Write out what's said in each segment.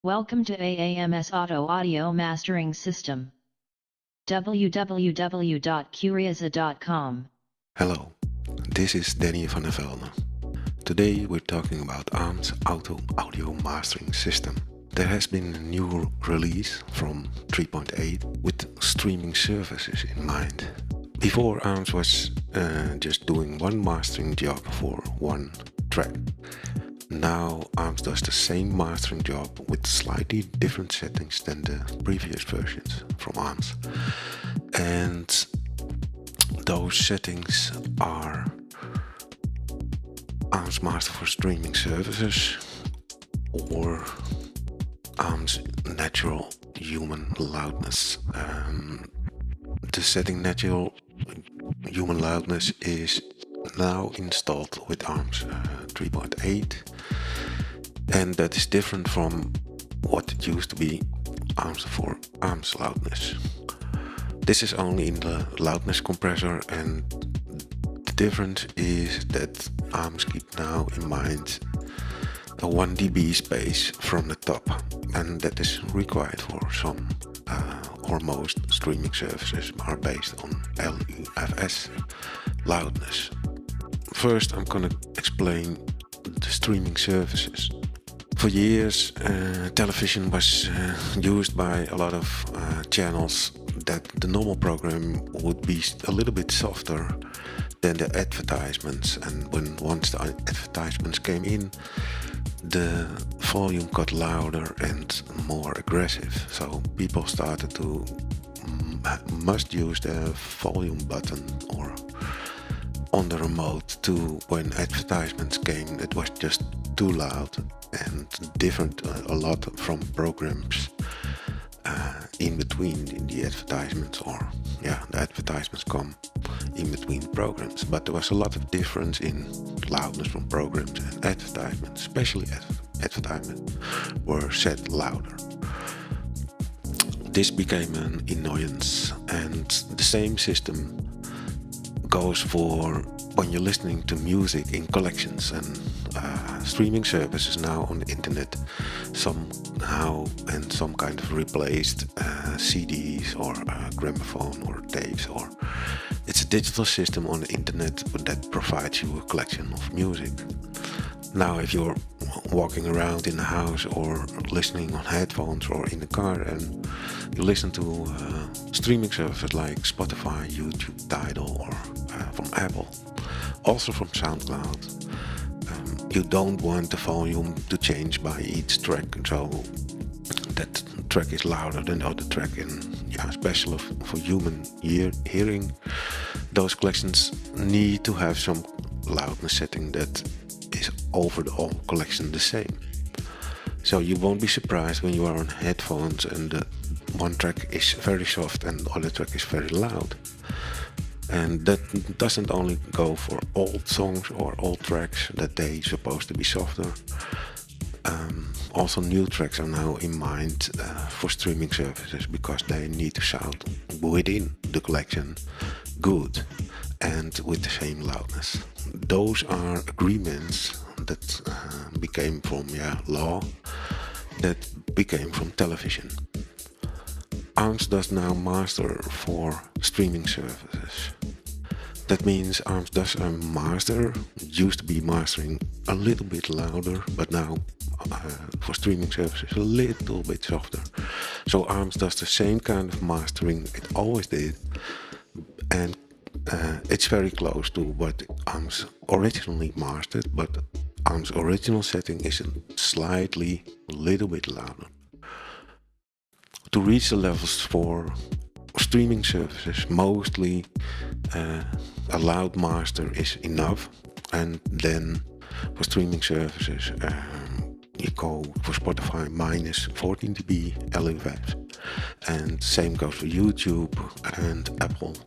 Welcome to AAMS Auto Audio Mastering System. www.curiaza.com. Hello, this is Danny van der Velde. Today we're talking about AAMS Audio Mastering System. There has been a new release from 3.8 with streaming services in mind. Before AAMS was just doing one mastering job for one track. Now AAMS does the same mastering job with slightly different settings than the previous versions from AAMS. And those settings are AAMS Master for Streaming Services or AAMS Natural Human Loudness. The setting Natural Human Loudness is now installed with AAMS 3.8, and that is different from what it used to be AAMS for AAMS Loudness. This is only in the loudness compressor, and the difference is that AAMS keep now in mind a 1 dB space from the top, and that is required for some or most streaming services are based on LUFS loudness. First, I'm gonna explain the streaming services. For years, television was used by a lot of channels that the normal program would be a little bit softer than the advertisements, and once the advertisements came in, the volume got louder and more aggressive. So people started to must use the volume button or on the remote to when advertisements came. It was just too loud and different a lot from programs in between the advertisements, or the advertisements come in between programs, but there was a lot of difference in loudness from programs and advertisements, especially advertisements were set louder. This became an annoyance, and the same system goes for when you're listening to music in collections and streaming services now on the internet somehow and some kind of replaced CDs or gramophone or tapes, or it's a digital system on the internet that provides you a collection of music. Now if you're walking around in the house or listening on headphones or in the car and you listen to streaming services like Spotify, YouTube, Tidal, or from Apple, also from SoundCloud, you don't want the volume to change by each track, so that track is louder than the other track, and especially for human hearing, those collections need to have some loudness setting that is over the whole collection the same. So you won't be surprised when you are on headphones and the one track is very soft and the other track is very loud. And that doesn't only go for old songs or old tracks that they supposed to be softer. Also new tracks are now in mind for streaming services because they need to sound within the collection good and with the same loudness. Those are agreements that became from law, that became from television. AAMS does now master for streaming services. That means AAMS does a master, used to be mastering a little bit louder, but now for streaming services a little bit softer. So AAMS does the same kind of mastering it always did, and it's very close to what AAMS originally mastered, but AAMS original setting is slightly a little bit louder. To reach the levels for streaming services, mostly a loud master is enough, and then for streaming services you go for Spotify minus 14 dB LUFS, and same goes for YouTube, and Apple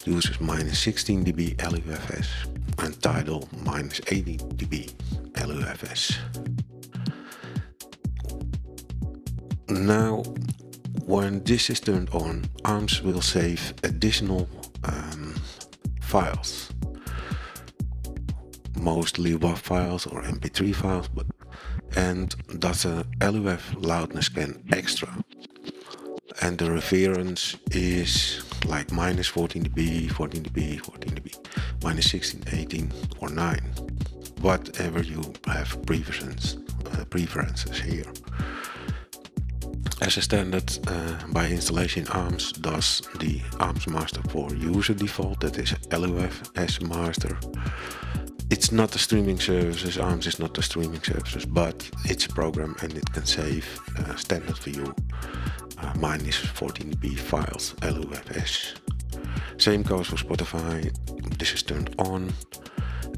uses minus 16 dB LUFS, and Tidal minus 80 dB LUFS. Now, when this is turned on, AAMS will save additional files, mostly WAV files or MP3 files, and does a LUF loudness scan extra. And the reference is like minus 14 dB, 14 dB, 14 dB, minus 16, 18 or 9. Whatever you have preferences here. As a standard, by installation, AAMS does the AAMS master for user default, that is LUFS master. It's not a streaming services, AAMS is not a streaming services, but it's a program and it can save standard view minus 14 dB files, LUFS. Same goes for Spotify, this is turned on.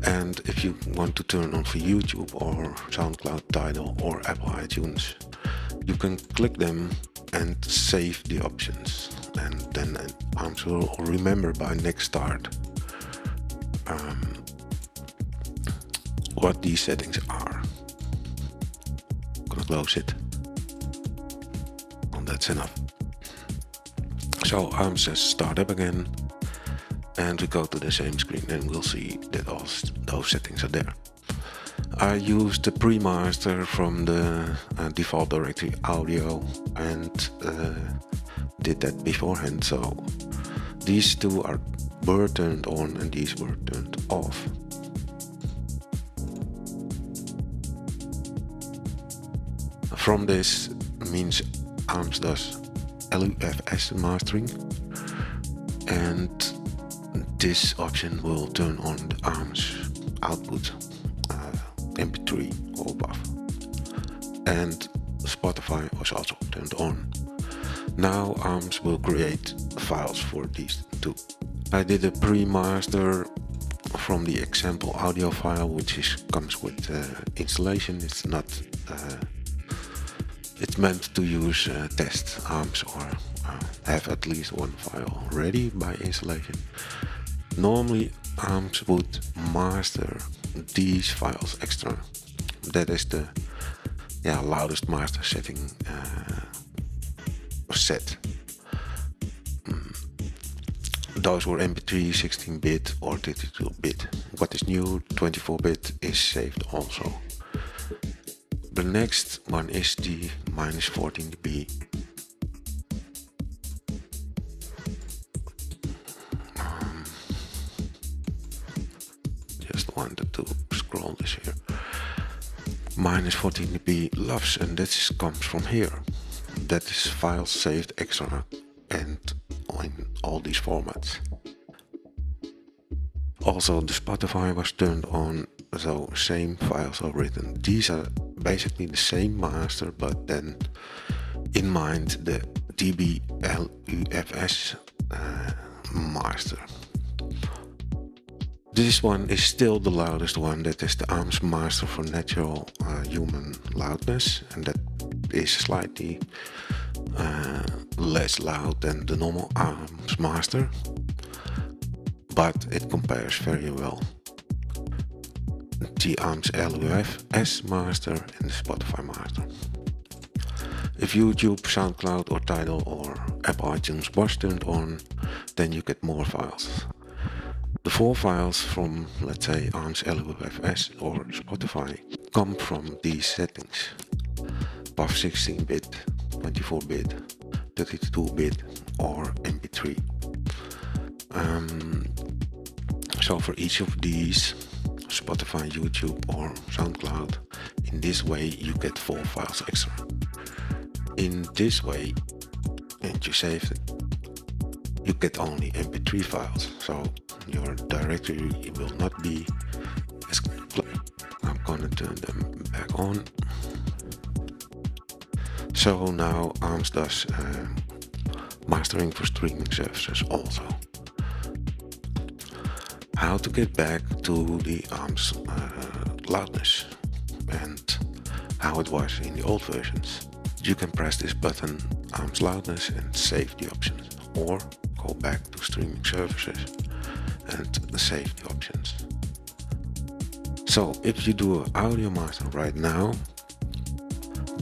And if you want to turn on for YouTube or SoundCloud, Tidal or Apple iTunes, you can click them and save the options, and then AAMS will remember by next start what these settings are. I'm gonna close it. And that's enough. So AAMS says start up again, and we go to the same screen and we'll see that all those settings are there. I used the pre-master from the default directory audio and did that beforehand, so these two were turned on and these were turned off. From this means AAMS does LUFS mastering, and this option will turn on the AAMS output MP3 or above, and Spotify was also turned on. Now AAMS will create files for these two. I did a pre-master from the example audio file, which comes with installation. It's not. It's meant to use test AAMS or have at least one file ready by installation. Normally AAMS would master these files extra. That is the loudest master setting set. Those were MP3, 16-bit or 32-bit. What is new, 24-bit, is saved also. The next one is the minus 14 dB. Just wanted to scroll this here. Minus 14 dB LUFS, and that comes from here. That is files saved extra and in all these formats. Also the Spotify was turned on, so same files are written. These are basically the same master, but then in mind the dB LUFS master. This one is still the loudest one, that is the AAMS master for natural human loudness, and that is slightly less loud than the normal AAMS master, but it compares very well. The AAMS LUFS master and the Spotify master. If YouTube, SoundCloud or Tidal or Apple iTunes was turned on, then you get more files. The 4 files from, let's say, AAMS LUFS or Spotify come from these settings: PAF 16-bit, 24-bit, 32-bit or MP3. So for each of these, Spotify, YouTube or SoundCloud, in this way you get 4 files extra. In this way, and you save it, you get only MP3 files, so your directory will not be as I'm gonna turn them back on. So now AAMS does mastering for streaming services also. How to get back to the AAMS loudness and how it was in the old versions. You can press this button, AAMS loudness, and save the options, or go back to streaming services and save the options. So if you do an audio master right now,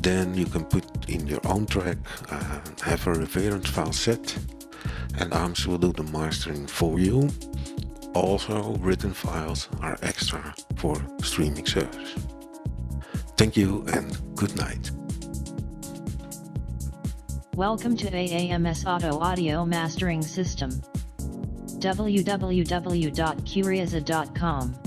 then you can put in your own track, have a reference file set, and AAMS will do the mastering for you. Also, written files are extra for streaming service. Thank you and good night. Welcome to AAMS Auto Audio Mastering System. www.curiaza.com